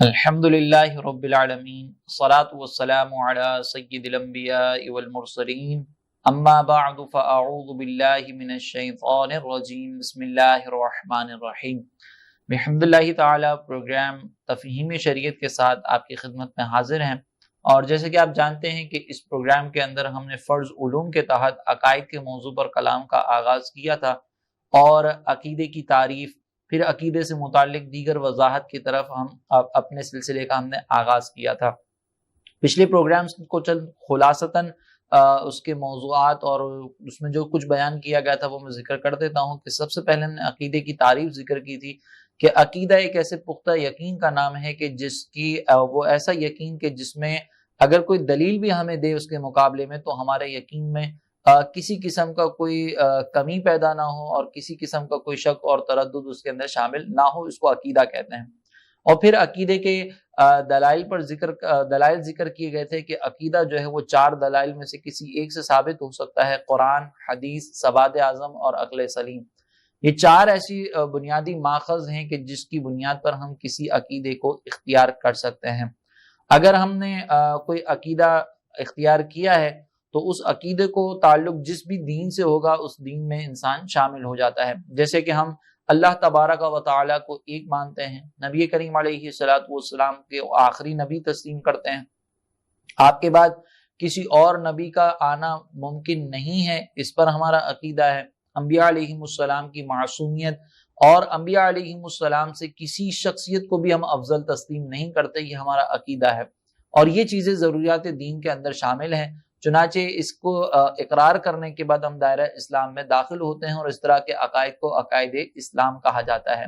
الحمدللہ رب العالمین الصلاة والسلام علی سید الانبیاء والمرسلین اما بعد فاعوذ باللہ من الشیطان الرجیم بسم اللہ الرحمن الرحیم۔ بحمداللہ تعالی پروگرام تفہیم شریعت کے ساتھ آپ کی خدمت میں حاضر ہیں، اور جیسے کہ آپ جانتے ہیں کہ اس پروگرام کے اندر ہم نے فرض علوم کے تحت عقائد کے موضوع پر کلام کا آغاز کیا تھا، اور عقیدے کی تعریف، پھر عقیدے سے متعلق دیگر وضاحت کی طرف ہم اپنے سلسلے کا ہم نے آغاز کیا تھا۔ پچھلے پروگرامز کو چند خلاصتاً اس کے موضوعات اور اس میں جو کچھ بیان کیا گیا تھا وہ میں ذکر کر دیتا ہوں کہ سب سے پہلے ہم نے عقیدے کی تعریف ذکر کی تھی کہ عقیدہ ایک ایسے پختہ یقین کا نام ہے کہ جس کی وہ ایسا یقین کہ جس میں اگر کوئی دلیل بھی ہمیں دے اس کے مقابلے میں تو ہمارے یقین میں کسی قسم کا کوئی کمی پیدا نہ ہو اور کسی قسم کا کوئی شک اور تردد اس کے اندر شامل نہ ہو، اس کو عقیدہ کہتے ہیں۔ اور پھر عقیدے کے دلائل ذکر کیے گئے تھے کہ عقیدہ جو ہے وہ 4 دلائل میں سے کسی ایک سے ثابت ہو سکتا ہے: قرآن، حدیث، ثبات اعظم اور عقل سلیم۔ یہ 4 ایسی بنیادی ماخذ ہیں کہ جس کی بنیاد پر ہم کسی عقیدے کو اختیار کر سکتے ہیں۔ اگر ہم نے کوئی عقیدہ اختیار کیا ہے تو اس عقیدے کو تعلق جس بھی دین سے ہوگا اس دین میں انسان شامل ہو جاتا ہے۔ جیسے کہ ہم اللہ تبارک و تعالیٰ کو ایک مانتے ہیں، نبی کریم علیہ السلام کے آخری نبی تسلیم کرتے ہیں، آپ کے بعد کسی اور نبی کا آنا ممکن نہیں ہے، اس پر ہمارا عقیدہ ہے۔ انبیاء علیہم السلام کی معصومیت اور انبیاء علیہم السلام سے کسی شخصیت کو بھی ہم افضل تسلیم نہیں کرتے، یہ ہمارا عقیدہ ہے، اور یہ چیزیں ضروریات دین کے اندر شامل ہیں۔ چنانچہ اس کو اقرار کرنے کے بعد ہم دائرہ اسلام میں داخل ہوتے ہیں، اور اس طرح کے عقائد کو عقائد اسلام کہا جاتا ہے۔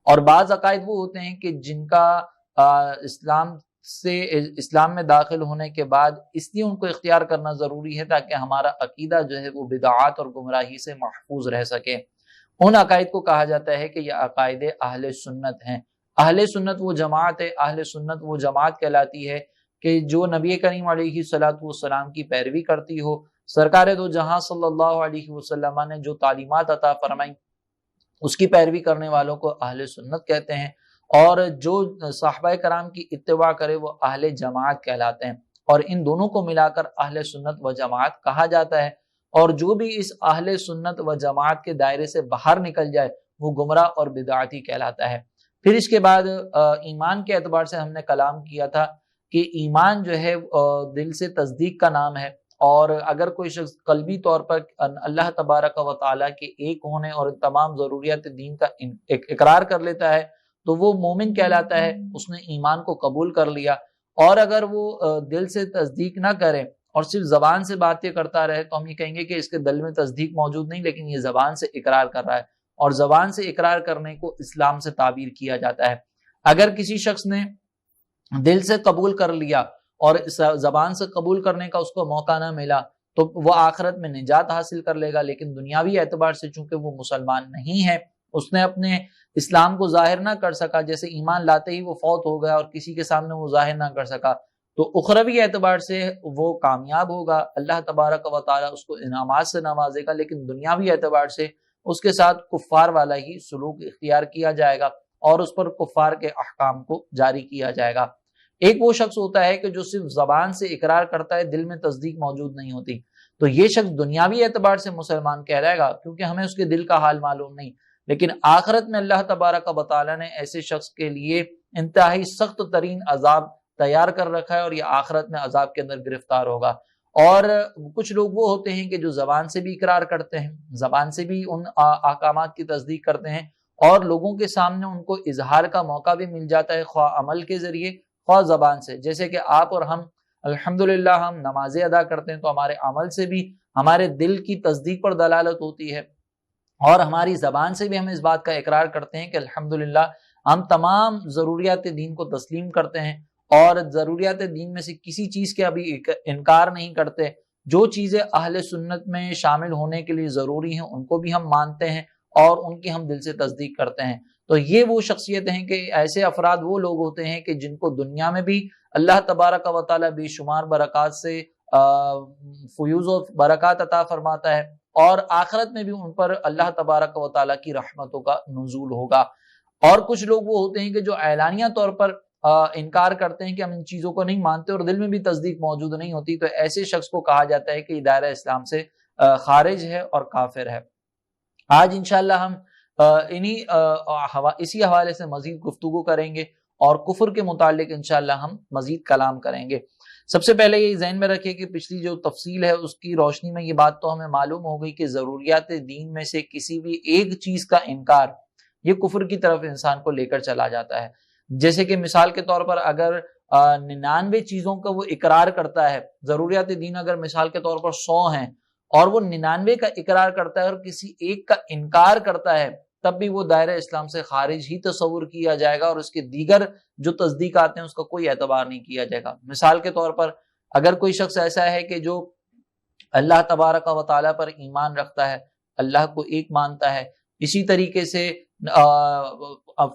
اور بعض عقائد وہ ہوتے ہیں کہ جن کا اسلام میں داخل ہونے کے بعد اس لیے ان کو اختیار کرنا ضروری ہے تاکہ ہمارا عقیدہ جو ہے وہ بدعات اور گمراہی سے محفوظ رہ سکے۔ ان عقائد کو کہا جاتا ہے کہ یہ عقائد اہل سنت ہیں۔ اہل سنت وہ جماعت ہے، اہل سنت وہ جماعت کہلاتی ہے کہ جو نبی کریم علیہ السلام کی پیروی کرتی ہو، سرکار دو جہاں صلی اللہ علیہ وسلم نے جو تعلیمات عطا فرمائیں اس کی پیروی کرنے والوں کو اہل سنت کہتے ہیں، اور جو صحابہ کرام کی اتباع کرے وہ اہل جماعت کہلاتے ہیں، اور ان دونوں کو ملا کر اہل سنت و جماعت کہا جاتا ہے۔ اور جو بھی اس اہل سنت و جماعت کے دائرے سے باہر نکل جائے وہ گمراہ اور بدعتی کہلاتا ہے۔ پھر اس کے بعد ایمان کے اعتبار سے ہم نے کلام کیا تھا کہ ایمان جو ہے دل سے تصدیق کا نام ہے، اور اگر کوئی شخص قلبی طور پر اللہ تبارک و تعالیٰ کے ایک ہونے اور تمام ضروریات دین کا اقرار کر لیتا ہے تو وہ مومن کہلاتا ہے، اس نے ایمان کو قبول کر لیا۔ اور اگر وہ دل سے تصدیق نہ کرے اور صرف زبان سے باتیں کرتا رہے تو ہم یہ کہیں گے کہ اس کے دل میں تصدیق موجود نہیں، لیکن یہ زبان سے اقرار کر رہا ہے، اور زبان سے اقرار کرنے کو اسلام سے تعبیر کیا جاتا ہے۔ اگر کسی شخص نے دل سے قبول کر لیا اور زبان سے قبول کرنے کا اس کو موقع نہ ملا تو وہ آخرت میں نجات حاصل کر لے گا، لیکن دنیاوی اعتبار سے چونکہ وہ مسلمان نہیں ہے، اس نے اپنے اسلام کو ظاہر نہ کر سکا، جیسے ایمان لاتے ہی وہ فوت ہو گیا اور کسی کے سامنے وہ ظاہر نہ کر سکا، تو اخروی اعتبار سے وہ کامیاب ہوگا، اللہ تبارک و تعالیٰ اس کو انعامات سے نوازے گا، لیکن دنیاوی اعتبار سے اس کے ساتھ کفار والا ہی سلوک اختیار کیا جائے گا اور اس پر کفار کے احکام کو جاری کیا جائے گا۔ ایک وہ شخص ہوتا ہے کہ جو صرف زبان سے اقرار کرتا ہے، دل میں تصدیق موجود نہیں ہوتی، تو یہ شخص دنیاوی اعتبار سے مسلمان کہلائے گا کیونکہ ہمیں اس کے دل کا حال معلوم نہیں، لیکن آخرت میں اللہ تبارک و تعالیٰ نے ایسے شخص کے لیے انتہائی سخت ترین عذاب تیار کر رکھا ہے، اور یہ آخرت میں عذاب کے اندر گرفتار ہوگا۔ اور کچھ لوگ وہ ہوتے ہیں کہ جو زبان سے بھی اقرار کرتے ہیں، زبان سے بھی ان احکامات کی تصدیق کرتے ہیں، اور لوگوں کے سامنے ان کو اظہار کا موقع بھی مل جاتا ہے، خواہ عمل کے ذریعے خواہ زبان سے۔ جیسے کہ آپ اور ہم الحمدللہ ہم نمازیں ادا کرتے ہیں تو ہمارے عمل سے بھی ہمارے دل کی تصدیق پر دلالت ہوتی ہے، اور ہماری زبان سے بھی ہم اس بات کا اقرار کرتے ہیں کہ الحمدللہ ہم تمام ضروریات دین کو تسلیم کرتے ہیں، اور ضروریات دین میں سے کسی چیز کے ابھی انکار نہیں کرتے۔ جو چیزیں اہل سنت میں شامل ہونے کے لیے ضروری ہیں ان کو بھی ہم مانتے ہیں اور ان کی ہم دل سے تصدیق کرتے ہیں۔ تو یہ وہ شخصیت ہیں کہ ایسے افراد وہ لوگ ہوتے ہیں کہ جن کو دنیا میں بھی اللہ تبارک و تعالیٰ بے شمار برکات سے فیوز و برکات عطا فرماتا ہے، اور آخرت میں بھی ان پر اللہ تبارک و تعالیٰ کی رحمتوں کا نزول ہوگا۔ اور کچھ لوگ وہ ہوتے ہیں کہ جو اعلانیہ طور پر انکار کرتے ہیں کہ ہم ان چیزوں کو نہیں مانتے اور دل میں بھی تصدیق موجود نہیں ہوتی، تو ایسے شخص کو کہا جاتا ہے کہ یہ دائرہ اسلام سے خارج ہے اور کافر ہے۔ آج انشاءاللہ ہم اسی حوالے سے مزید گفتگو کریں گے اور کفر کے متعلق انشاءاللہ ہم مزید کلام کریں گے۔ سب سے پہلے یہ ذہن میں رکھیں کہ پچھلی جو تفصیل ہے اس کی روشنی میں یہ بات تو ہمیں معلوم ہو گئی کہ ضروریات دین میں سے کسی بھی ایک چیز کا انکار یہ کفر کی طرف انسان کو لے کر چلا جاتا ہے۔ جیسے کہ مثال کے طور پر اگر 99 چیزوں کا وہ اقرار کرتا ہے، ضروریات دین اگر مثال کے طور پر 100 ہیں اور وہ 99 کا اقرار کرتا ہے اور کسی ایک کا انکار کرتا ہے، تب بھی وہ دائرہ اسلام سے خارج ہی تصور کیا جائے گا اور اس کے دیگر جو تصدیقات ہیں اس کا کوئی اعتبار نہیں کیا جائے گا۔ مثال کے طور پر اگر کوئی شخص ایسا ہے کہ جو اللہ تبارک و تعالیٰ پر ایمان رکھتا ہے، اللہ کو ایک مانتا ہے، اسی طریقے سے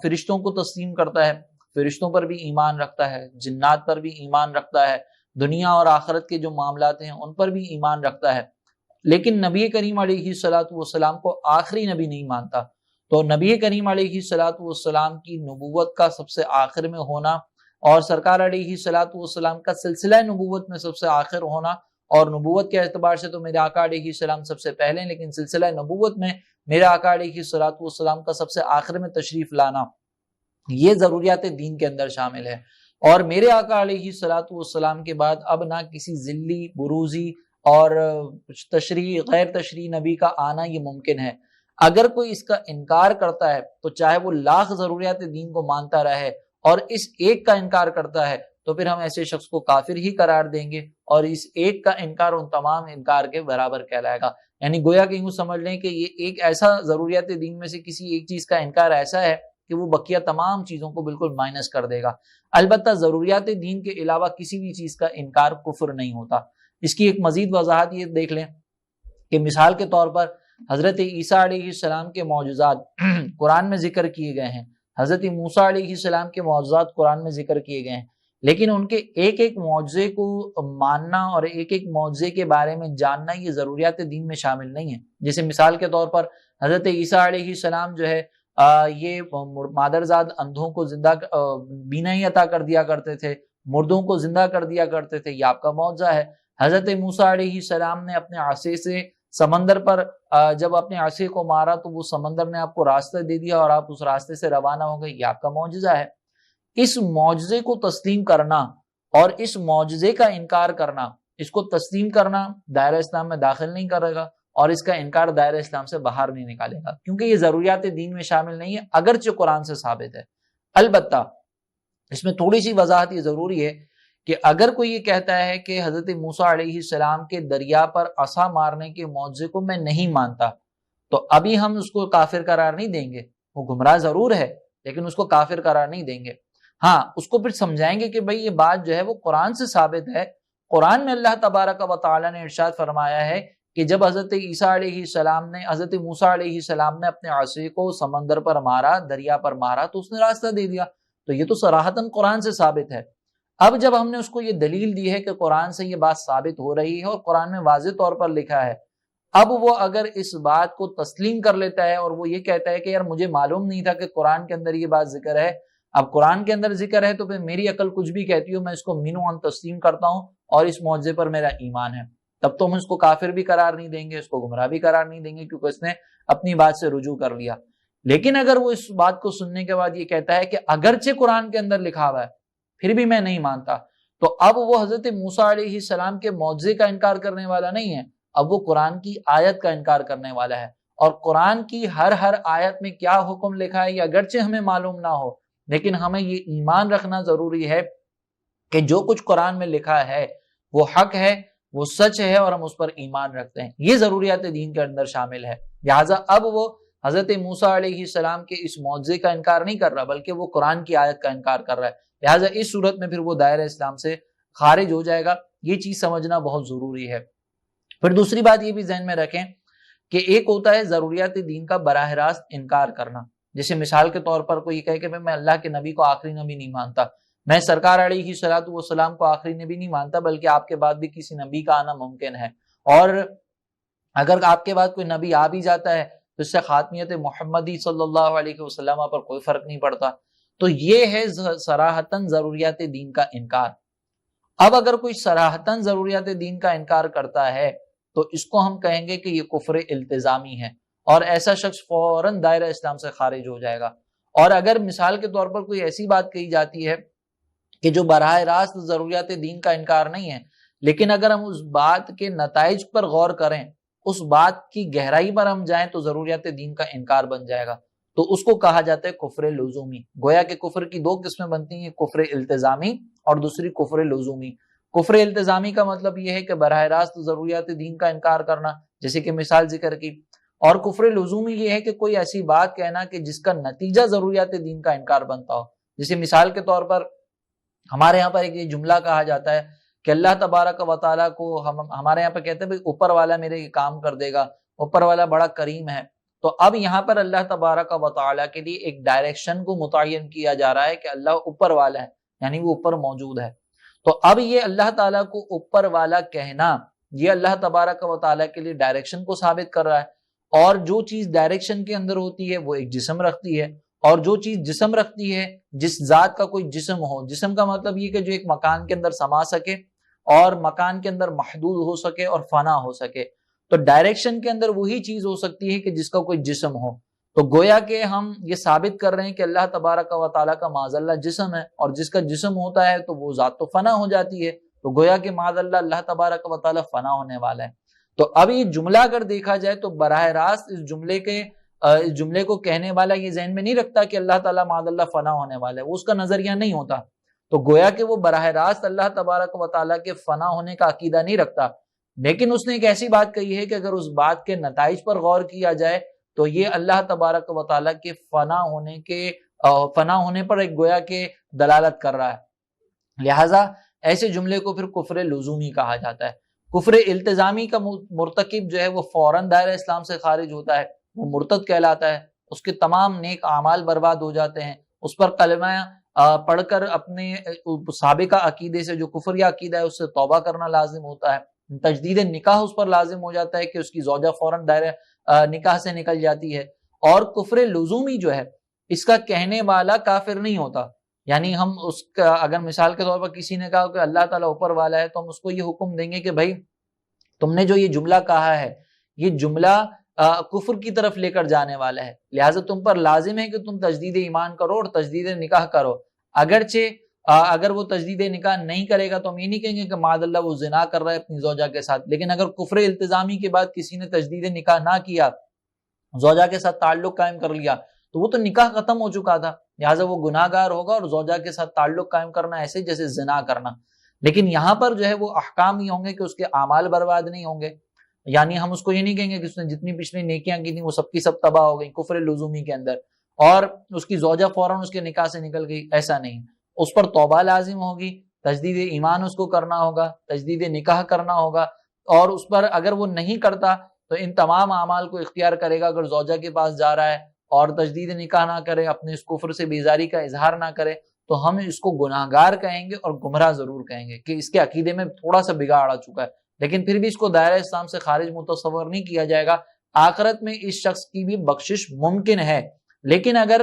فرشتوں کو تسلیم کرتا ہے، فرشتوں پر بھی ایمان رکھتا ہے، جنات پر بھی ایمان رکھتا ہے، دنیا اور آخرت کے جو معاملات ہیں ان پر بھی ایمان رکھتا ہے، لیکن نبی کریم علیہ الصلوۃ والسلام کو آخری نبی نہیں مانتا، تو نبی کریم علیہ الصلوۃ والسلام کی نبوت کا سب سے آخر میں ہونا اور سرکار علیہ الصلوۃ والسلام کا سلسلہ نبوت میں سب سے آخر ہونا، اور نبوت کے اعتبار سے تو میرے آقا علیہ السلام سب سے پہلے، لیکن سلسلہ نبوت میں میرے آقا علیہ الصلوۃ والسلام کا سب سے آخر میں تشریف لانا، یہ ضروریات دین کے اندر شامل ہے۔ اور میرے آقا علیہ الصلوۃ والسلام کے بعد اب نہ کسی ذلی، بروزی اور تشریع غیر تشریع نبی کا آنا یہ ممکن ہے۔ اگر کوئی اس کا انکار کرتا ہے تو چاہے وہ لاکھ ضروریات دین کو مانتا رہے اور اس ایک کا انکار کرتا ہے تو پھر ہم ایسے شخص کو کافر ہی قرار دیں گے، اور اس ایک کا انکار ان تمام انکار کے برابر کہلائے گا۔ یعنی گویا کہ یوں سمجھ لیں کہ یہ ایک ایسا ضروریات دین میں سے کسی ایک چیز کا انکار ایسا ہے کہ وہ بقیہ تمام چیزوں کو بالکل مائنس کر دے گا۔ البتہ ضروریات دین کے علاوہ کسی بھی چیز کا انکار کفر نہیں ہوتا۔ اس کی ایک مزید وضاحت یہ دیکھ لیں کہ مثال کے طور پر حضرت عیسیٰ علیہ السلام کے معجزات قرآن میں ذکر کیے گئے ہیں، حضرت موسیٰ علیہ السلام کے معجزات قرآن میں ذکر کیے گئے ہیں، لیکن ان کے ایک ایک معجزے کو ماننا اور ایک ایک معجزے کے بارے میں جاننا یہ ضروریات دین میں شامل نہیں ہے۔ جیسے مثال کے طور پر حضرت عیسیٰ علیہ السلام جو ہے یہ مادرزاد اندھوں کو زندہ بینائی عطا کر دیا کرتے تھے، مردوں کو زندہ کر دیا کرتے تھے، یہ آپ کا معجزہ ہے۔ حضرت موسیٰ علیہ السلام نے اپنے عصا سے سمندر پر جب اپنے عصے کو مارا تو وہ سمندر نے آپ کو راستہ دے دیا اور آپ اس راستے سے روانہ ہو گئے، یہ آپ کا معجزہ ہے۔ اس معجزے کو تسلیم کرنا اور اس معجزے کا انکار کرنا، اس کو تسلیم کرنا دائرہ اسلام میں داخل نہیں کرے گا اور اس کا انکار دائرہ اسلام سے باہر نہیں نکالے گا، کیونکہ یہ ضروریات دین میں شامل نہیں ہے، اگرچہ قرآن سے ثابت ہے۔ البتہ اس میں تھوڑی سی وضاحت یہ ضروری ہے کہ اگر کوئی یہ کہتا ہے کہ حضرت موسیٰ علیہ السلام کے دریا پر عصا مارنے کے معجزے کو میں نہیں مانتا، تو ابھی ہم اس کو کافر قرار نہیں دیں گے، وہ گمراہ ضرور ہے لیکن اس کو کافر قرار نہیں دیں گے۔ ہاں، اس کو پھر سمجھائیں گے کہ بھئی یہ بات جو ہے وہ قرآن سے ثابت ہے۔ قرآن میں اللہ تبارک و تعالیٰ نے ارشاد فرمایا ہے کہ جب حضرت عیسیٰ علیہ السلام نے حضرت موسیٰ علیہ السلام نے اپنے عصے کو سمندر پر مارا، دریا پر مارا، تو اس نے راستہ دے دیا، تو یہ تو صراحتاً قرآن سے ثابت ہے۔ اب جب ہم نے اس کو یہ دلیل دی ہے کہ قرآن سے یہ بات ثابت ہو رہی ہے اور قرآن میں واضح طور پر لکھا ہے، اب وہ اگر اس بات کو تسلیم کر لیتا ہے اور وہ یہ کہتا ہے کہ یار مجھے معلوم نہیں تھا کہ قرآن کے اندر یہ بات ذکر ہے، اب قرآن کے اندر ذکر ہے تو پھر میری عقل کچھ بھی کہتی ہو، میں اس کو مینوان تسلیم کرتا ہوں اور اس معجزے پر میرا ایمان ہے، تب تو ہم اس کو کافر بھی قرار نہیں دیں گے، اس کو گمراہ بھی قرار نہیں دیں گے، کیونکہ اس نے اپنی بات سے رجوع کر لیا۔ لیکن اگر وہ اس بات کو سننے کے بعد یہ کہتا ہے کہ اگرچہ قرآن کے اندر لکھا ہوا ہے پھر بھی میں نہیں مانتا، تو اب وہ حضرت موسیٰ علیہ السلام کے معجزے کا انکار کرنے والا نہیں ہے، اب وہ قرآن کی آیت کا انکار کرنے والا ہے، اور قرآن کی ہر آیت میں کیا حکم لکھا ہے یہ اگرچہ ہمیں معلوم نہ ہو، لیکن ہمیں یہ ایمان رکھنا ضروری ہے کہ جو کچھ قرآن میں لکھا ہے وہ حق ہے، وہ سچ ہے، اور ہم اس پر ایمان رکھتے ہیں۔ یہ ضروریات دین کے اندر شامل ہے۔ لہٰذا اب وہ حضرت موسیٰ علیہ السلام کے اس معجزے کا انکار نہیں کر رہا بلکہ وہ قرآن کی آیت کا انکار کر رہا ہے، لہٰذا اس صورت میں پھر وہ دائرہ اسلام سے خارج ہو جائے گا۔ یہ چیز سمجھنا بہت ضروری ہے۔ پھر دوسری بات یہ بھی ذہن میں رکھیں کہ ایک ہوتا ہے ضروریات دین کا براہ راست انکار کرنا، جیسے مثال کے طور پر کوئی یہ کہے کہ میں اللہ کے نبی کو آخری نبی نہیں مانتا، میں سرکار علیہ الصلوۃ والسلام کو آخری نبی نہیں مانتا بلکہ آپ کے بعد بھی کسی نبی کا آنا ممکن ہے، اور اگر آپ کے بعد کوئی نبی آ بھی جاتا ہے تو اس سے خاتمیت محمدی صلی اللہ علیہ وسلم پر کوئی فرق نہیں پڑتا۔ تو یہ ہے صراحتاً ضروریات دین کا انکار۔ اب اگر کوئی صراحتاً ضروریات دین کا انکار کرتا ہے تو اس کو ہم کہیں گے کہ یہ کفر التزامی ہے، اور ایسا شخص فوراً دائرہ اسلام سے خارج ہو جائے گا۔ اور اگر مثال کے طور پر کوئی ایسی بات کہی جاتی ہے کہ جو براہ راست ضروریات دین کا انکار نہیں ہے، لیکن اگر ہم اس بات کے نتائج پر غور کریں، اس بات کی گہرائی پر ہم جائیں تو ضروریات دین کا انکار بن جائے گا، تو اس کو کہا جاتا ہے کفر لزومی۔ گویا کہ کفر کی دو قسمیں بنتی ہیں، کفر التزامی اور دوسری کفر لزومی۔ کفر التزامی کا مطلب یہ ہے کہ براہ راست ضروریات دین کا انکار کرنا، جیسے کہ مثال ذکر کی، اور کفر لزومی یہ ہے کہ کوئی ایسی بات کہنا کہ جس کا نتیجہ ضروریات دین کا انکار بنتا ہو۔ جیسے مثال کے طور پر ہمارے یہاں پر ایک یہ جملہ کہا جاتا ہے کہ اللہ تبارک و تعالیٰ کو ہمارے یہاں پہ کہتے ہیں اوپر والا میرے یہ کام کر دے گا، اوپر والا بڑا کریم ہے۔ تو اب یہاں پر اللہ تبارک و تعالیٰ کے لیے ایک ڈائریکشن کو متعین کیا جا رہا ہے کہ اللہ اوپر والا ہے، یعنی وہ اوپر موجود ہے۔ تو اب یہ اللہ تعالیٰ کو اوپر والا کہنا، یہ اللہ تبارک و تعالیٰ کے لیے ڈائریکشن کو ثابت کر رہا ہے، اور جو چیز ڈائریکشن کے اندر ہوتی ہے وہ ایک جسم رکھتی ہے، اور جو چیز جسم رکھتی ہے، جس ذات کا کوئی جسم ہو، جسم کا مطلب یہ کہ جو ایک مکان کے اندر سما سکے اور مکان کے اندر محدود ہو سکے اور فنا ہو سکے، تو ڈائریکشن کے اندر وہی چیز ہو سکتی ہے کہ جس کا کوئی جسم ہو۔ تو گویا کہ ہم یہ ثابت کر رہے ہیں کہ اللہ تبارک و تعالیٰ کا معاذ اللہ جسم ہے، اور جس کا جسم ہوتا ہے تو وہ ذات تو فنا ہو جاتی ہے، تو گویا کہ معاذ اللہ اللہ تبارک و تعالیٰ فنا ہونے والا ہے۔ تو اب یہ جملہ اگر دیکھا جائے تو براہ راست اس جملے کو کہنے والا یہ ذہن میں نہیں رکھتا کہ اللہ تعالیٰ معاذ اللہ فنا ہونے والا ہے، وہ اس کا نظریہ نہیں ہوتا، تو گویا کہ وہ براہ راست اللہ تبارک و تعالیٰ کے فنا ہونے کا عقیدہ نہیں رکھتا، لیکن اس نے ایک ایسی بات کہی ہے کہ اگر اس بات کے نتائج پر غور کیا جائے تو یہ اللہ تبارک و تعالیٰ کے فنا ہونے پر ایک گویا کہ دلالت کر رہا ہے۔ لہٰذا ایسے جملے کو پھر کفر لزومی کہا جاتا ہے۔ کفر التزامی کا مرتکب جو ہے وہ فوراً دائرہ اسلام سے خارج ہوتا ہے، وہ مرتد کہلاتا ہے، اس کے تمام نیک اعمال برباد ہو جاتے ہیں، اس پر کلمہ پڑھ کر اپنے سابقہ عقیدے سے جو کفری عقیدہ ہے اس سے توبہ کرنا لازم ہوتا ہے، تجدید نکاح اس پر لازم ہو جاتا ہے کہ اس کی زوجہ فوراً دائرہ نکاح سے نکل جاتی ہے۔ اور کفر لزومی جو ہے اس کا کہنے والا کافر نہیں ہوتا، یعنی ہم اس کا اگر مثال کے طور پر کسی نے کہا کہ اللہ تعالیٰ اوپر والا ہے تو ہم اس کو یہ حکم دیں گے کہ بھائی تم نے جو یہ جملہ کہا ہے یہ جملہ کفر کی طرف لے کر جانے والا ہے، لہٰذا تم پر لازم ہے کہ تم تجدید ایمان کرو اور تجدید نکاح کرو۔ اگرچہ اگر وہ تجدید نکاح نہیں کرے گا تو ہم یہ نہیں کہیں گے کہ معاذ اللہ وہ زنا کر رہا ہے اپنی زوجہ کے ساتھ، لیکن اگر کفر التزامی کے بعد کسی نے تجدید نکاح نہ کیا، زوجہ کے ساتھ تعلق قائم کر لیا، تو وہ تو نکاح ختم ہو چکا تھا، لہٰذا وہ گناہ گار ہوگا، اور زوجہ کے ساتھ تعلق قائم کرنا ایسے جیسے زنا کرنا۔ لیکن یہاں پر جو ہے وہ احکام یہ ہوں گے کہ اس کے اعمال برباد نہیں ہوں گے، یعنی ہم اس کو یہ نہیں کہیں گے کہ اس نے جتنی پچھلی نیکیاں کی تھیں وہ سب کی سب تباہ ہو گئی کفر لزومی کے اندر، اور اس کی زوجہ فوراً اس کے نکاح سے نکل گئی، ایسا نہیں۔ اس پر توبہ لازم ہوگی، تجدید ایمان اس کو کرنا ہوگا، تجدید نکاح کرنا ہوگا، اور اس پر اگر وہ نہیں کرتا تو ان تمام اعمال کو اختیار کرے گا۔ اگر زوجہ کے پاس جا رہا ہے اور تجدید نکاح نہ کرے، اپنے اس کفر سے بیزاری کا اظہار نہ کرے، تو ہم اس کو گناہ گار کہیں گے اور گمراہ ضرور کہیں گے کہ اس کے عقیدے میں تھوڑا سا بگاڑ آ چکا ہے، لیکن پھر بھی اس کو دائرہ اسلام سے خارج متصور نہیں کیا جائے گا۔ آخرت میں اس شخص کی بھی بخشش ممکن ہے، لیکن اگر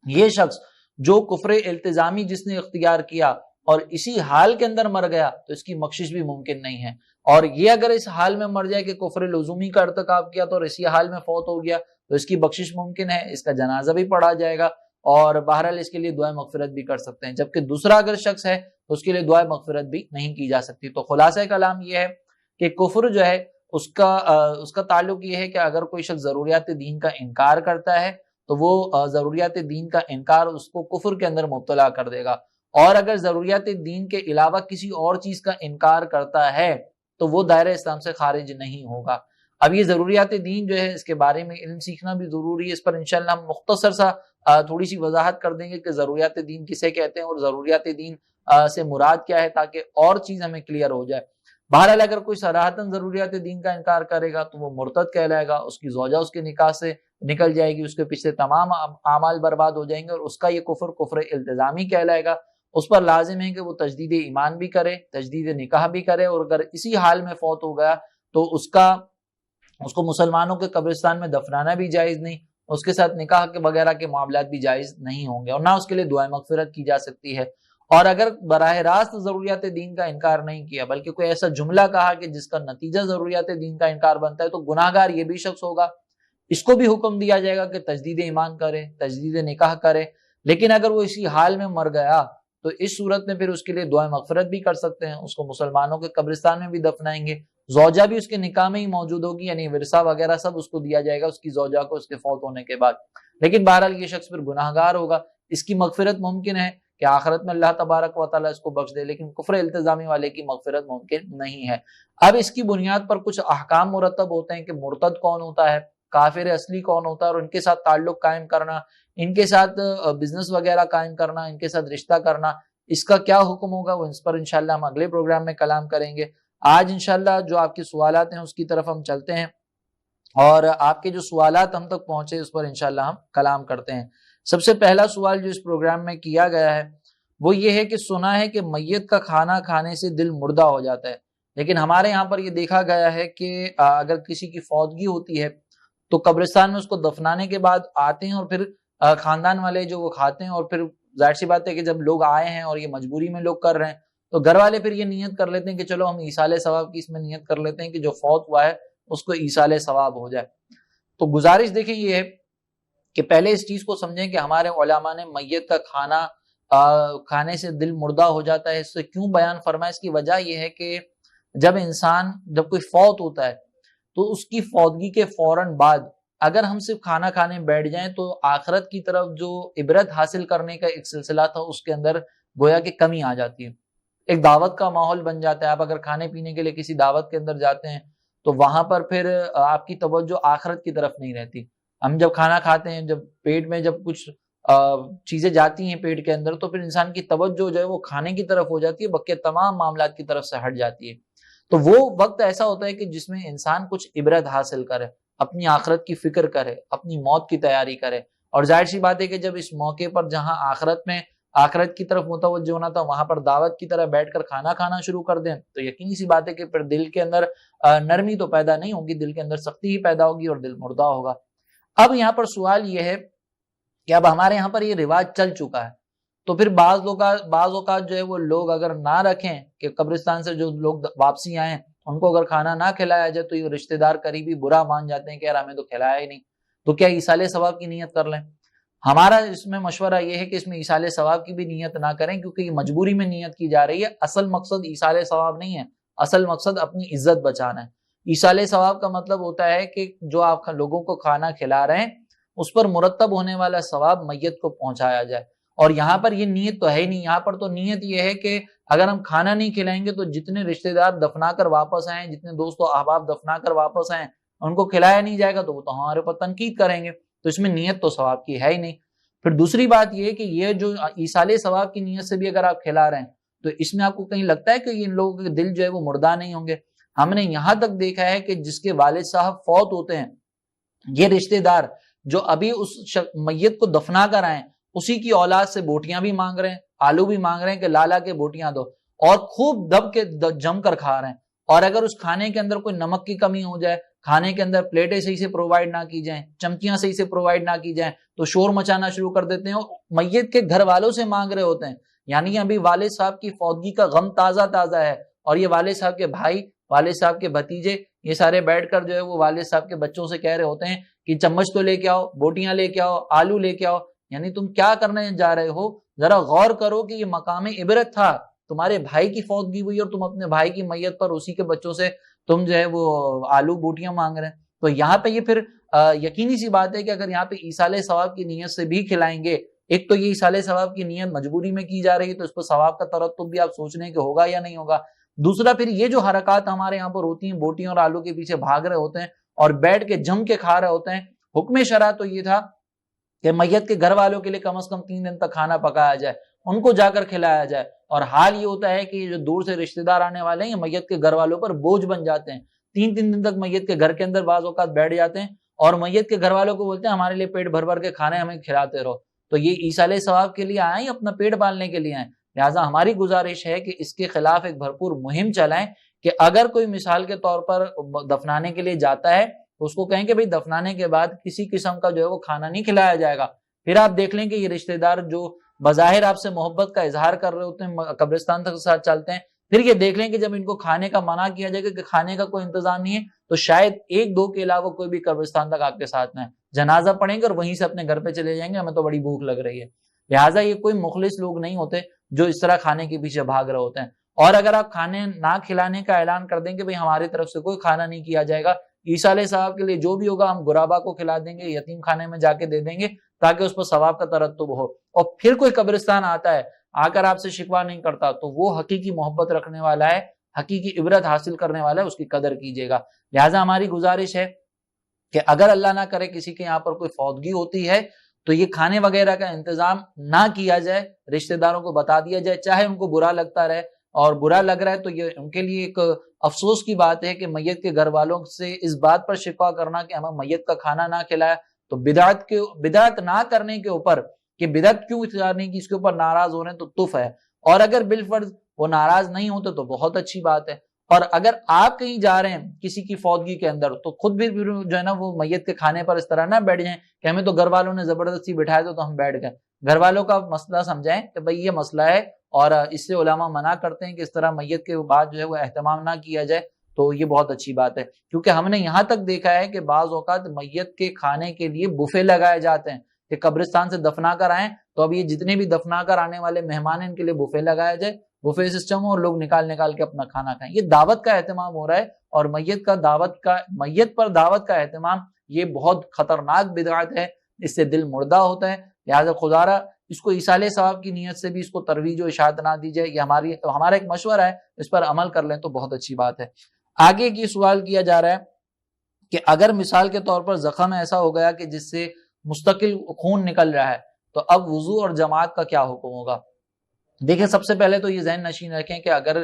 یہ شخص جو کفر التزامی جس نے اختیار کیا اور اسی حال کے اندر مر گیا تو اس کی بخشش بھی ممکن نہیں ہے، اور یہ اگر اس حال میں مر جائے کہ کفر لزومی کا ارتکاب کیا تو اور اسی حال میں فوت ہو گیا تو اس کی بخشش ممکن ہے، اس کا جنازہ بھی پڑھا جائے گا، اور بہرحال اس کے لیے دعائے مغفرت بھی کر سکتے ہیں، جبکہ دوسرا اگر شخص ہے تو اس کے لیے دعائے مغفرت بھی نہیں کی جا سکتی۔ تو خلاصہ کلام یہ ہے کہ کفر جو ہے اس کا تعلق یہ ہے کہ اگر کوئی شخص ضروریات دین کا انکار کرتا ہے تو وہ ضروریات دین کا انکار اس کو کفر کے اندر مبتلا کر دے گا، اور اگر ضروریات دین کے علاوہ کسی اور چیز کا انکار کرتا ہے تو وہ دائرہ اسلام سے خارج نہیں ہوگا۔ اب یہ ضروریات دین جو ہے اس کے بارے میں علم سیکھنا بھی ضروری ہے، اس پر انشاءاللہ ہم مختصر سا تھوڑی سی وضاحت کر دیں گے کہ ضروریات دین کسے کہتے ہیں اور ضروریات دین سے مراد کیا ہے، تاکہ اور چیز ہمیں کلیئر ہو جائے۔ بہرحال اگر کوئی صراحتاً ضروریات دین کا انکار کرے گا تو وہ مرتد کہلائے گا، اس کی زوجہ اس کے نکاح سے نکل جائے گی، اس کے پچھلے تمام اعمال برباد ہو جائیں گے، اور اس کا یہ کفر التزامی کہلائے گا۔ اس پر لازم ہے کہ وہ تجدید ایمان بھی کرے، تجدید نکاح بھی کرے، اور اگر اسی حال میں فوت ہو گیا تو اس کو مسلمانوں کے قبرستان میں دفنانا بھی جائز نہیں، اس کے ساتھ نکاح کے وغیرہ کے معاملات بھی جائز نہیں ہوں گے، اور نہ اس کے لیے دعائے مغفرت کی جا سکتی ہے۔ اور اگر براہ راست ضروریات دین کا انکار نہیں کیا بلکہ کوئی ایسا جملہ کہا کہ جس کا نتیجہ ضروریات دین کا انکار بنتا ہے، تو گناہ گار یہ بھی شخص ہوگا، اس کو بھی حکم دیا جائے گا کہ تجدید ایمان کرے، تجدید نکاح کرے۔ لیکن اگر وہ اسی حال میں مر گیا تو اس صورت میں پھر اس کے لیے دعائے مغفرت بھی کر سکتے ہیں، اس کو مسلمانوں کے قبرستان میں بھی دفنائیں گے، زوجہ بھی اس کے نکاح میں ہی موجود ہوگی، یعنی ورثہ وغیرہ سب اس کو دیا جائے گا اس کی زوجہ کو اس کے فوت ہونے کے بعد۔ لیکن بہرحال یہ شخص پھر گناہ گار ہوگا، اس کی مغفرت ممکن ہے کہ آخرت میں اللہ تبارک و تعالیٰ اس کو بخش دے، لیکن کفر التزامی والے کی مغفرت ممکن نہیں ہے۔ اب اس کی بنیاد پر کچھ احکام مرتب ہوتے ہیں کہ مرتد کون ہوتا ہے، کافر اصلی کون ہوتا ہے، اور ان کے ساتھ تعلق قائم کرنا، ان کے ساتھ بزنس وغیرہ قائم کرنا، ان کے ساتھ رشتہ کرنا، اس کا کیا حکم ہوگا، وہ اس پر انشاءاللہ ہم اگلے پروگرام میں کلام کریں گے۔ آج انشاءاللہ جو آپ کے سوالات ہیں اس کی طرف ہم چلتے ہیں، اور آپ کے جو سوالات ہم تک پہنچے اس پر انشاءاللہ ہم کلام کرتے ہیں۔ سب سے پہلا سوال جو اس پروگرام میں کیا گیا ہے وہ یہ ہے کہ سنا ہے کہ میت کا کھانا کھانے سے دل مردہ ہو جاتا ہے، لیکن ہمارے یہاں پر یہ دیکھا گیا ہے کہ اگر کسی کی فوتگی ہوتی ہے تو قبرستان میں اس کو دفنانے کے بعد آتے ہیں اور پھر خاندان والے جو وہ کھاتے ہیں، اور پھر ظاہر سی بات ہے کہ جب لوگ آئے ہیں اور یہ مجبوری میں لوگ کر رہے ہیں تو گھر والے پھر یہ نیت کر لیتے ہیں کہ چلو ہم ایصال ثواب کی اس میں نیت کر لیتے ہیں کہ جو فوت ہوا ہے اس کو ایصال ثواب ہو جائے۔ تو گزارش دیکھیں یہ ہے کہ پہلے اس چیز کو سمجھیں کہ ہمارے علماء نے میت کا کھانا کھانے سے دل مردہ ہو جاتا ہے اس سے کیوں بیان فرمایا۔ اس کی وجہ یہ ہے کہ جب کوئی فوت ہوتا ہے تو اس کی فوتگی کے فوراً بعد اگر ہم صرف کھانا کھانے بیٹھ جائیں تو آخرت کی طرف جو عبرت حاصل کرنے کا ایک سلسلہ تھا اس کے اندر گویا کہ کمی آ جاتی ہے، ایک دعوت کا ماحول بن جاتا ہے۔ آپ اگر کھانے پینے کے لیے کسی دعوت کے اندر جاتے ہیں تو وہاں پر پھر آپ کی توجہ آخرت کی طرف نہیں رہتی۔ ہم جب کھانا کھاتے ہیں، جب پیٹ میں جب کچھ چیزیں جاتی ہیں پیٹ کے اندر تو پھر انسان کی توجہ جو ہے وہ کھانے کی طرف ہو جاتی ہے، باقی تمام معاملات کی طرف سے ہٹ جاتی ہے۔ تو وہ وقت ایسا ہوتا ہے کہ جس میں انسان کچھ عبرت حاصل کرے، اپنی آخرت کی فکر کرے، اپنی موت کی تیاری کرے، اور ظاہر سی بات ہے کہ جب اس موقع پر جہاں آخرت کی طرف متوجہ ہونا تھا وہاں پر دعوت کی طرح بیٹھ کر کھانا کھانا شروع کر دیں تو یقینی سی بات ہے کہ پھر دل کے اندر نرمی تو پیدا نہیں ہوگی، دل کے اندر سختی ہی پیدا ہوگی اور دل مردہ ہوگا۔ اب یہاں پر سوال یہ ہے کہ اب ہمارے یہاں پر یہ رواج چل چکا ہے تو پھر بعض اوقات جو ہے وہ لوگ اگر نہ رکھیں کہ قبرستان سے جو لوگ واپسی آئیں ان کو اگر کھانا نہ کھلایا جائے تو یہ رشتہ دار قریبی برا مان جاتے ہیں کہ یار ہمیں تو کھلایا ہی نہیں، تو کیا ایصال ثواب کی نیت کر لیں؟ ہمارا اس میں مشورہ یہ ہے کہ اس میں ایصال ثواب کی بھی نیت نہ کریں، کیونکہ یہ مجبوری میں نیت کی جا رہی ہے۔ اصل مقصد ایصال ثواب نہیں ہے، اصل مقصد اپنی عزت بچانا ہے۔ ایصال ثواب کا مطلب ہوتا ہے کہ جو آپ لوگوں کو کھانا کھلا رہے ہیں اس پر مرتب ہونے والا ثواب میت کو پہنچایا جائے، اور یہاں پر یہ نیت تو ہے ہی نہیں۔ یہاں پر تو نیت یہ ہے کہ اگر ہم کھانا نہیں کھلائیں گے تو جتنے رشتہ دار دفنا کر واپس آئیں، جتنے دوست و احباب دفنا کر واپس آئیں، ان کو کھلایا نہیں جائے گا تو وہ تو ہمارے اوپر تنقید کریں گے، تو اس میں نیت تو ثواب کی ہے ہی نہیں۔ پھر دوسری بات یہ کہ یہ جو ایصال ثواب کی نیت سے بھی اگر آپ کھلا رہے ہیں تو اس میں آپ کو کہیں لگتا ہے کہ ان لوگوں کے دل جو ہے وہ مردہ نہیں ہوں گے؟ ہم نے یہاں تک دیکھا ہے کہ جس کے والد صاحب فوت ہوتے ہیں یہ رشتہ دار جو ابھی اس میت کو دفنا کر آئے اسی کی اولاد سے بوٹیاں بھی مانگ رہے ہیں، آلو بھی مانگ رہے ہیں کہ لالا کے بوٹیاں دو، اور خوب دب کے جم کر کھا رہے ہیں۔ اور اگر اس کھانے کے اندر کوئی نمک کی کمی ہو جائے، کھانے کے اندر پلیٹیں صحیح سے پرووائڈ نہ کی جائیں، چمچیاں صحیح سے پرووائڈ نہ کی جائیں تو شور مچانا شروع کر دیتے ہیں اور میت کے گھر والوں سے مانگ رہے ہوتے ہیں۔ یعنی ابھی والد صاحب کی فوتگی کا غم تازہ ہے، اور یہ والد صاحب کے بھائی، والد صاحب کے بھتیجے یہ سارے بیٹھ کر جو ہے وہ والد صاحب کے بچوں سے کہہ رہے ہوتے ہیں کہ چمچ تو لے کے آؤ، بوٹیاں لے کے آؤ، آلو لے کے آؤ۔ یعنی تم کیا کرنے جا رہے ہو؟ ذرا غور کرو کہ یہ مقام عبرت تھا، تمہارے بھائی کی فوتگی ہوئی اور تم اپنے بھائی کی میت پر اسی کے بچوں سے تم جو ہے وہ آلو بوٹیاں مانگ رہے ہیں۔ تو یہاں پہ یہ پھر یقینی سی بات ہے کہ اگر یہاں پہ ایصال ثواب کی نیت سے بھی کھلائیں گے، ایک تو یہ ایصال ثواب کی نیت مجبوری میں کی جا رہی ہے تو اس پر ثواب کا ترتب بھی آپ سوچ رہے ہیں کہ ہوگا یا نہیں ہوگا۔ دوسرا پھر یہ جو حرکات ہمارے یہاں پر ہوتی ہیں، بوٹیوں اور آلو کے پیچھے بھاگ رہے ہوتے ہیں اور بیٹھ کے جم کے کھا رہے ہوتے ہیں، حکم شرع تو یہ تھا کہ میت کے گھر والوں کے لیے کم از کم 3 دن تک کھانا پکایا جائے، ان کو جا کر کھلایا جائے، اور حال یہ ہوتا ہے کہ یہ جو دور سے رشتہ دار آنے والے ہیں یہ میت کے گھر والوں پر بوجھ بن جاتے ہیں۔ 3 دن تک میت کے گھر کے اندر بعض اوقات بیٹھ جاتے ہیں اور میت کے گھر والوں کو بولتے ہیں ہمارے لیے پیٹ بھر بھر کے کھانے ہمیں کھلاتے رہو۔ تو یہ ایصال ثواب کے لیے آئیں، اپنا پیٹ پالنے کے لیے آئیں؟ لہٰذا ہماری گزارش ہے کہ اس کے خلاف ایک بھرپور مہم چلائیں کہ اگر کوئی مثال کے طور پر دفنانے کے لیے جاتا ہے تو اس کو کہیں کہ بھائی دفنانے کے بعد کسی قسم کا جو ہے وہ کھانا نہیں کھلایا جائے گا. پھر آپ دیکھ لیں کہ یہ رشتہ دار جو بظاہر آپ سے محبت کا اظہار کر رہے ہوتے ہیں قبرستان تک ساتھ چلتے ہیں, پھر یہ دیکھ لیں کہ جب ان کو کھانے کا منع کیا جائے گا کہ کھانے کا کوئی انتظام نہیں ہے, تو شاید ایک دو کے علاوہ کوئی بھی قبرستان تک آپ کے ساتھ نہ ہے, جنازہ پڑھیں گے اور وہیں سے اپنے گھر پہ چلے جائیں گے, ہمیں تو بڑی بھوک لگ رہی ہے. لہٰذا یہ کوئی مخلص لوگ نہیں ہوتے جو اس طرح کھانے کے پیچھے بھاگ رہے ہوتے ہیں. اور اگر آپ کھانے نہ کھلانے کا اعلان کر دیں کہ بھئی ہماری طرف سے کوئی کھانا نہیں کیا جائے گا, عیسیٰ علیہ السلام کے لیے جو بھی ہوگا ہم غربا کو کھلا دیں گے, یتیم خانے میں جا کے دے دیں گے تاکہ اس پر ثواب کا ترتب ہو, اور پھر کوئی قبرستان آتا ہے آ کر آپ سے شکوہ نہیں کرتا, تو وہ حقیقی محبت رکھنے والا ہے, حقیقی عبرت حاصل کرنے والا ہے, اس کی قدر کیجیے گا. لہٰذا ہماری گزارش ہے کہ اگر اللہ نہ کرے کسی کے یہاں پر کوئی فوتگی ہوتی ہے تو یہ کھانے وغیرہ کا انتظام نہ کیا جائے, رشتہ داروں کو بتا دیا جائے, چاہے ان کو برا لگتا رہے, اور برا لگ رہا ہے تو یہ ان کے لیے ایک افسوس کی بات ہے کہ میت کے گھر والوں سے اس بات پر شکوہ کرنا کہ ہمیں میت کا کھانا نہ کھلایا, تو بدعت نہ کرنے کے اوپر کہ بدعت کیوں اختیار نہیں کی, اس کے اوپر ناراض ہو رہے ہیں تو تف ہے. اور اگر بالفرض وہ ناراض نہیں ہوتے تو بہت اچھی بات ہے. اور اگر آپ کہیں جا رہے ہیں کسی کی فوتگی کے اندر تو خود بھی جو ہے نا وہ میت کے کھانے پر اس طرح نہ بیٹھ جائیں کہ ہمیں تو گھر والوں نے زبردستی بٹھایا تو ہم بیٹھ گئے. گھر والوں کا مسئلہ سمجھائیں کہ بھئی یہ مسئلہ ہے, اور اس سے علماء منع کرتے ہیں کہ اس طرح میت کے بعد جو ہے وہ اہتمام نہ کیا جائے, تو یہ بہت اچھی بات ہے. کیونکہ ہم نے یہاں تک دیکھا ہے کہ بعض اوقات میت کے کھانے کے لیے بفے لگائے جاتے ہیں کہ قبرستان سے دفنا کر آئیں تو اب یہ جتنے بھی دفنا کر آنے والے مہمان ہیں ان کے لیے بفے لگایا جائے, بفے سسٹم ہو, اور لوگ نکال کے اپنا کھانا کھائیں. یہ دعوت کا اہتمام ہو رہا ہے, اور میت پر دعوت کا اہتمام یہ بہت خطرناک بدعت ہے, اس سے دل مردہ ہوتا ہے. لہٰذا خدارہ اس کو ایصال ثواب کی نیت سے بھی اس کو ترویج و اشاعت نہ دی جائے, یہ ہمارا ایک مشورہ ہے, اس پر عمل کر لیں تو بہت اچھی بات ہے. آگے کی سوال کیا جا رہا ہے کہ اگر مثال کے طور پر زخم ایسا ہو گیا کہ جس سے مستقل خون نکل رہا ہے تو اب وضو اور جماعت کا کیا حکم ہوگا؟ دیکھیں, سب سے پہلے تو یہ ذہن نشین رکھیں کہ اگر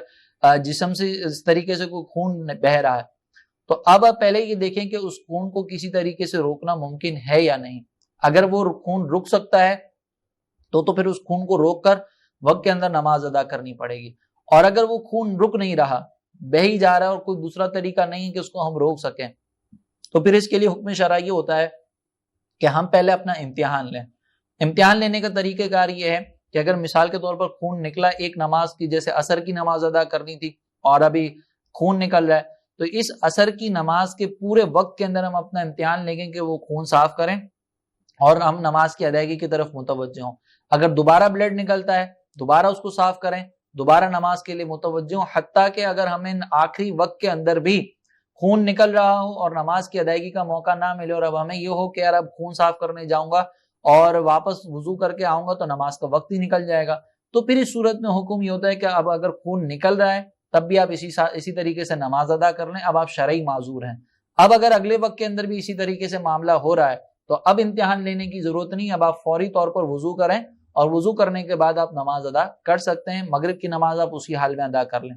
جسم سے اس طریقے سے کوئی خون بہ رہا ہے تو اب آپ پہلے یہ دیکھیں کہ اس خون کو کسی طریقے سے روکنا ممکن ہے یا نہیں. اگر وہ خون رک سکتا ہے تو پھر اس خون کو روک کر وقت کے اندر نماز ادا کرنی پڑے گی. اور اگر وہ خون رک نہیں رہا, بہ ہی جا رہا ہے اور کوئی دوسرا طریقہ نہیں کہ اس کو ہم روک سکیں, تو پھر اس کے لیے حکم شرعی یہ ہوتا ہے کہ ہم پہلے اپنا امتحان لیں. امتحان لینے کا طریقہ کار یہ ہے کہ اگر مثال کے طور پر خون نکلا ایک نماز کی, جیسے عصر کی نماز ادا کرنی تھی اور ابھی خون نکل رہا ہے, تو اس عصر کی نماز کے پورے وقت کے اندر ہم اپنا امتحان لیں گے کہ وہ خون صاف کریں اور ہم نماز کی ادائیگی کی طرف متوجہ ہوں. اگر دوبارہ بلڈ نکلتا ہے دوبارہ اس کو صاف کریں, دوبارہ نماز کے لیے متوجہ ہوں, حتیٰ کہ اگر ہمیں آخری وقت کے اندر بھی خون نکل رہا ہو اور نماز کی ادائیگی کا موقع نہ ملے اور اب ہمیں یہ ہو کہ یار اب خون صاف کرنے جاؤں گا اور واپس وضو کر کے آؤں گا تو نماز کا وقت ہی نکل جائے گا, تو پھر اس صورت میں حکم یہ ہوتا ہے کہ اب اگر خون نکل رہا ہے تب بھی آپ اسی طریقے سے نماز ادا کر لیں, اب آپ شرعی معذور ہیں. اب اگر اگلے وقت کے اندر بھی اسی طریقے سے معاملہ ہو رہا ہے تو اب امتحان لینے کی ضرورت نہیں, اب آپ فوری طور پر وضو کریں اور وضو کرنے کے بعد آپ نماز ادا کر سکتے ہیں. مغرب کی نماز آپ اسی حال میں ادا کر لیں.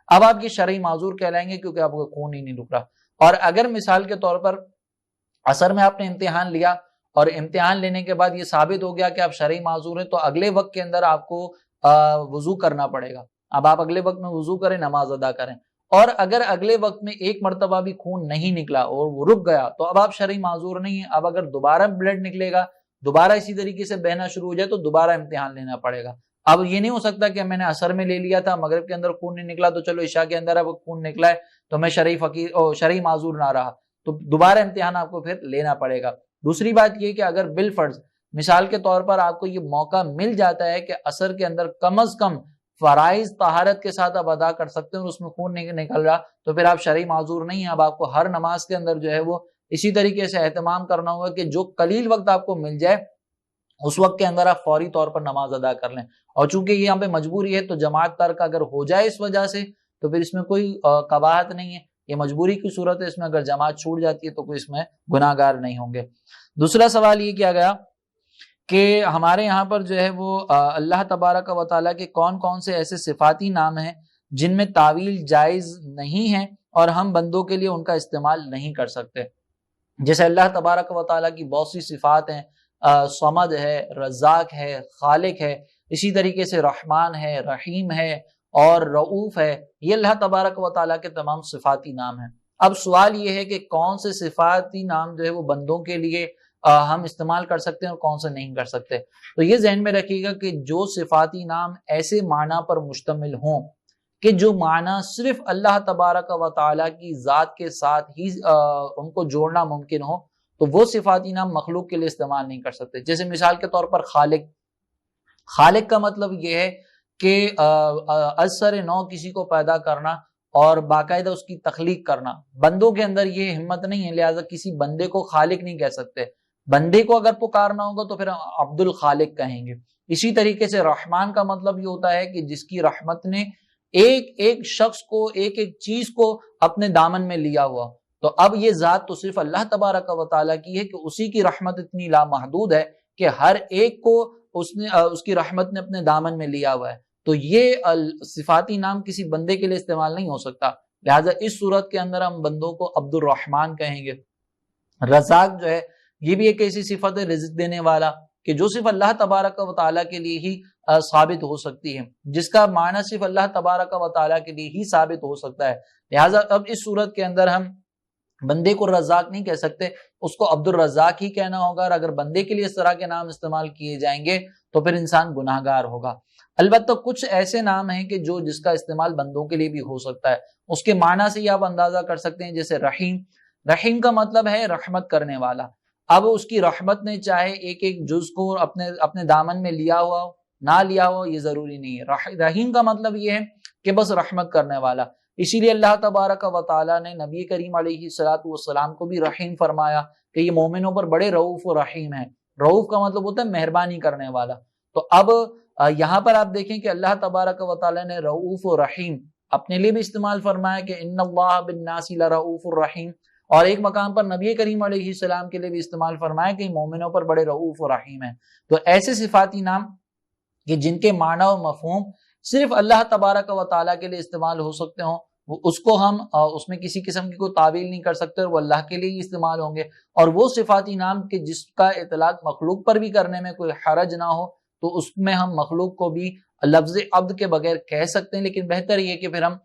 اب آپ یہ شرعی معذور کہلائیں گے کیونکہ آپ کا خون ہی نہیں رک رہا. اور اگر مثال کے طور پر عصر میں آپ نے امتحان لیا اور امتحان لینے کے بعد یہ ثابت ہو گیا کہ آپ شرعی معذور ہیں, تو اگلے وقت کے اندر آپ کو وضو کرنا پڑے گا. اب آپ اگلے وقت میں وضو کریں, نماز ادا کریں. اور اگر اگلے وقت میں ایک مرتبہ بھی خون نہیں نکلا اور وہ رک گیا تو اب آپ شرعی معذور نہیں ہیں. اب اگر دوبارہ بلڈ نکلے گا, دوبارہ اسی طریقے سے بہنا شروع ہو جائے تو دوبارہ امتحان لینا پڑے گا. اب یہ نہیں ہو سکتا کہ میں نے عصر میں لے لیا تھا, مغرب کے اندر خون نہیں نکلا تو چلو عشاء کے اندر اب خون نکلا ہے تو میں شرعی معذور نہ رہا, تو دوبارہ امتحان آپ کو پھر لینا پڑے گا. دوسری بات یہ کہ اگر بالفرض مثال کے طور پر آپ کو یہ موقع مل جاتا ہے کہ عصر کے اندر کم از کم فرائض طہارت کے ساتھ آپ ادا کر سکتے ہیں اور اس میں خون نہیں نکل رہا, تو پھر آپ شرعی معذور نہیں ہیں. اب آپ کو ہر نماز کے اندر جو ہے وہ اسی طریقے سے اہتمام کرنا ہوگا کہ جو قلیل وقت آپ کو مل جائے اس وقت کے اندر آپ فوری طور پر نماز ادا کر لیں. اور چونکہ یہ یہاں پہ مجبوری ہے تو جماعت ترک اگر ہو جائے اس وجہ سے تو پھر اس میں کوئی قباحت نہیں ہے, یہ مجبوری کی صورت ہے. اس میں اگر جماعت چھوٹ جاتی ہے تو کوئی اس میں گناہ گار نہیں ہوں گے. دوسرا سوال یہ کیا گیا کہ ہمارے یہاں پر جو ہے وہ اللہ تبارک و تعالیٰ کے کون کون سے ایسے صفاتی نام ہیں جن میں تعویل جائز نہیں ہے اور ہم بندوں کے لیے ان کا استعمال نہیں کر سکتے. جیسے اللہ تبارک و تعالیٰ کی بہت سی صفات ہیں, صمد ہے, رزاق ہے, خالق ہے, اسی طریقے سے رحمان ہے, رحیم ہے اور رؤوف ہے. یہ اللہ تبارک و تعالیٰ کے تمام صفاتی نام ہیں. اب سوال یہ ہے کہ کون سے صفاتی نام جو ہے وہ بندوں کے لیے ہم استعمال کر سکتے ہیں اور کون سے نہیں کر سکتے. تو یہ ذہن میں رکھیے گا کہ جو صفاتی نام ایسے معنی پر مشتمل ہوں کہ جو معنی صرف اللہ تبارک و تعالیٰ کی ذات کے ساتھ ہی ان کو جوڑنا ممکن ہو، تو وہ صفاتی نام مخلوق کے لیے استعمال نہیں کر سکتے. جیسے مثال کے طور پر خالق. خالق کا مطلب یہ ہے کہ از سر نو کسی کو پیدا کرنا اور باقاعدہ اس کی تخلیق کرنا. بندوں کے اندر یہ ہمت نہیں ہے، لہٰذا کسی بندے کو خالق نہیں کہہ سکتے. بندے کو اگر پکارنا ہوگا تو پھر عبد الخالق کہیں گے. اسی طریقے سے رحمان کا مطلب یہ ہوتا ہے کہ جس کی رحمت نے ایک ایک شخص کو، ایک ایک چیز کو اپنے دامن میں لیا ہوا. تو اب یہ ذات تو صرف اللہ تبارک و تعالیٰ کی ہے کہ اسی کی رحمت اتنی لامحدود ہے کہ ہر ایک کو اس کی رحمت نے اپنے دامن میں لیا ہوا ہے. تو یہ صفاتی نام کسی بندے کے لیے استعمال نہیں ہو سکتا. لہٰذا اس صورت کے اندر ہم بندوں کو عبد الرحمن کہیں گے. رزاق جو ہے یہ بھی ایک ایسی صفت ہے، رزق دینے والا، کہ جو صرف اللہ تبارک و تعالیٰ کے لیے ہی ثابت ہو سکتی ہے، جس کا معنی صرف اللہ تبارک و تعالیٰ کے لیے ہی ثابت ہو سکتا ہے. لہٰذا اب اس صورت کے اندر ہم بندے کو رزاق نہیں کہہ سکتے، اس کو عبد الرزاق ہی کہنا ہوگا. اور اگر بندے کے لیے اس طرح کے نام استعمال کیے جائیں گے تو پھر انسان گناہ گار ہوگا. البتہ کچھ ایسے نام ہیں کہ جو جس کا استعمال بندوں کے لیے بھی ہو سکتا ہے. اس کے معنی سے ہی آپ اندازہ کر سکتے ہیں. جیسے رحیم. رحیم کا مطلب ہے رحمت کرنے والا. اب اس کی رحمت نے چاہے ایک ایک جز کو اپنے دامن میں لیا ہوا ہو، نہ لیا ہو، یہ ضروری نہیں ہے. رحیم کا مطلب یہ ہے کہ بس رحمت کرنے والا. اسی لیے اللہ تبارک و تعالیٰ نے نبی کریم علیہ السلام کو بھی رحیم فرمایا کہ یہ مومنوں پر بڑے رؤوف و رحیم ہیں. رؤوف کا مطلب ہوتا ہے مہربانی کرنے والا. تو اب یہاں پر آپ دیکھیں کہ اللہ تبارک و تعالیٰ نے رؤوف و رحیم اپنے لیے بھی استعمال فرمایا کہ ان اللہ بالناس لرؤوف الرحیم، اور ایک مقام پر نبی کریم علیہ السلام کے لیے بھی استعمال فرمایا کہ مومنوں پر بڑے رؤوف و رحیم ہیں. تو ایسے صفاتی نام کہ جن کے معنی و مفہوم صرف اللہ تبارک و تعالیٰ کے لیے استعمال ہو سکتے ہوں، اس کو ہم اس میں کسی قسم کی کوئی تعویل نہیں کر سکتے، اور وہ اللہ کے لیے ہی استعمال ہوں گے. اور وہ صفاتی نام کہ جس کا اطلاق مخلوق پر بھی کرنے میں کوئی حرج نہ ہو، تو اس میں ہم مخلوق کو بھی لفظ عبد کے بغیر کہہ سکتے ہیں. لیکن بہتر یہ کہ پھر ہم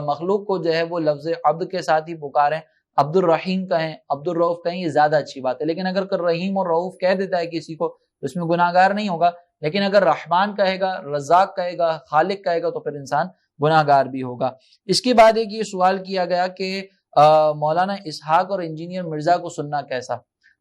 مخلوق کو جو ہے وہ لفظ عبد کے ساتھ ہی پکاریں. عبد الرحیم کہیں، عبد الرؤف کہیں، یہ زیادہ اچھی بات ہے. لیکن اگر رحیم اور رؤوف کہہ دیتا ہے کسی کو تو اس میں گناہ گار نہیں ہوگا. لیکن اگر رحمان کہے گا، رزاق کہے گا، خالق کہے گا، تو پھر انسان گناہ گار بھی ہوگا. اس کے بعد ایک یہ سوال کیا گیا کہ مولانا اسحاق اور انجینئر مرزا کو سننا کیسا.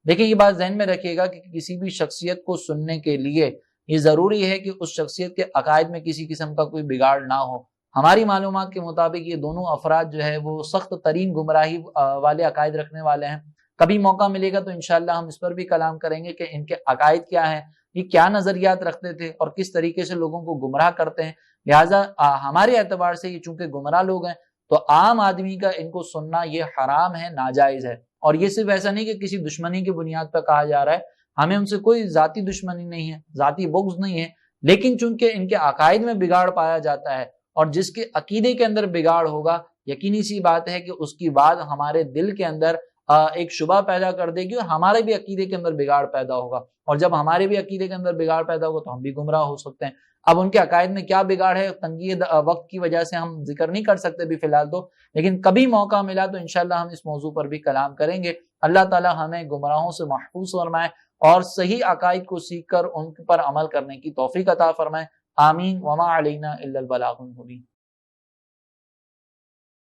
دیکھیں یہ بات ذہن میں رکھیے گا کہ کسی بھی شخصیت کو سننے کے لیے یہ ضروری ہے کہ اس شخصیت کے عقائد میں کسی قسم کا کوئی بگاڑ نہ ہو. ہماری معلومات کے مطابق یہ دونوں افراد جو ہے وہ سخت ترین گمراہی والے عقائد رکھنے والے ہیں. کبھی موقع ملے گا تو انشاءاللہ ہم اس پر بھی کلام کریں گے کہ ان کے عقائد کیا ہیں، یہ کیا نظریات رکھتے تھے اور کس طریقے سے لوگوں کو گمراہ کرتے ہیں. لہٰذا ہمارے اعتبار سے یہ چونکہ گمراہ لوگ ہیں تو عام آدمی کا ان کو سننا یہ حرام ہے، ناجائز ہے. اور یہ صرف ایسا نہیں کہ کسی دشمنی کی بنیاد پر کہا جا رہا ہے، ہمیں ان سے کوئی ذاتی دشمنی نہیں ہے، ذاتی بغض نہیں ہے. لیکن چونکہ ان کے عقائد میں بگاڑ پایا جاتا ہے، اور جس کے عقیدے کے اندر بگاڑ ہوگا، یقینی سی بات ہے کہ اس کی بات ہمارے دل کے اندر ایک شبہ پیدا کر دے گی، اور ہمارے بھی عقیدے کے اندر بگاڑ پیدا ہوگا. اور جب ہمارے بھی عقیدے کے اندر بگاڑ پیدا ہوگا تو ہم بھی گمراہ ہو سکتے ہیں. اب ان کے عقائد میں کیا بگاڑ ہے، تنگی وقت کی وجہ سے ہم ذکر نہیں کر سکتے بھی فی الحال تو، لیکن کبھی موقع ملا تو انشاءاللہ ہم اس موضوع پر بھی کلام کریں گے. اللہ تعالی ہمیں گمراہوں سے محفوظ فرمائے اور صحیح عقائد کو سیکھ کر ان پر عمل کرنے کی توفیق عطا فرمائے. آمین. وما علینا الا البلاغ المبین.